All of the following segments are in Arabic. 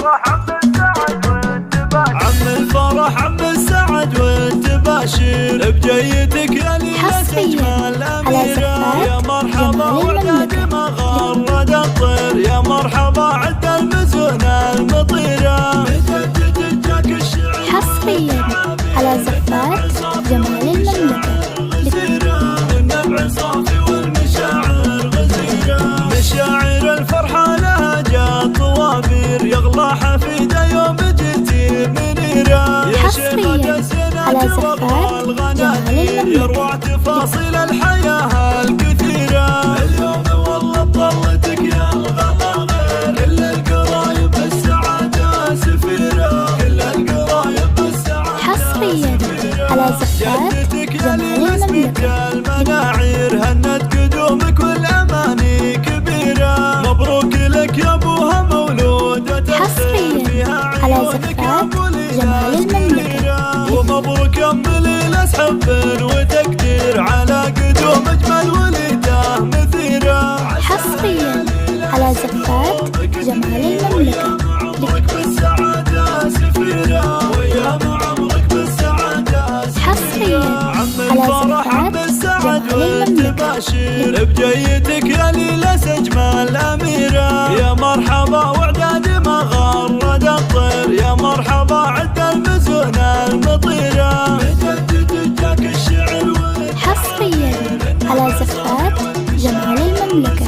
عم الفرح عم السعد والتباشير بجيتك يا ليلة أجمل أميرة. يا مرحبا وعداد ما غرد الطير، يا مرحبا عد المزون المطيرة. مجدد جاك الشعر حصريا على زفات جمال المملكة. والنبع صافي والمشاعر غزيرة. مشاعر الفرحة لها جات طوابير، يغلى حفيدة يوم جيتي منيرة. يا شيخة الزينات وأبغى الغنادير، يروع تفاصيل الحياة الكثيرة. اليوم والله بطلتك يا الغلا غير، كل القرايب بالسعادة سفيرة، كل القرايب بالسعادة حصريا على زفات جمال المملكة. المناعير هنت قدومك والأماني كبيرة. مبروك لك يا أبوها مولودة حصريا على زفات جمال المملكة. ومبروك يا أم ليلى حب وتقدير، على قدوم أجمل وليدة مثيرة. حصريا على زفات جمال المملكة. عمرك بالسعادة سفيرة، ويا عمرك بالسعادة حصريا على زفات جمال المملكة. بجيتك يا ليلى أجمل أميرة. يا مرحبا وعداد ما غرد الطير، يا مرحبا عد المزون المطيرة. مجدد جاك الشعر حصريا على زفات جمال المملكة.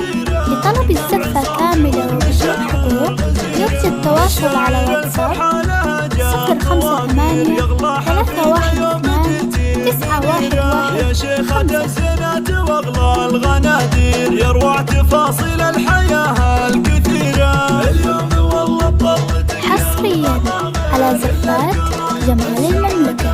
لطلب الزفة كاملة وبشروط حقوق يرجى التواصل على واتساب 058 312 911. يا شيخة الزينات واغلى الغنادير، يروع تفاصيل الحياة الكثيرة. اليوم والله بطلتك حصريا على زفات جمال المملكة.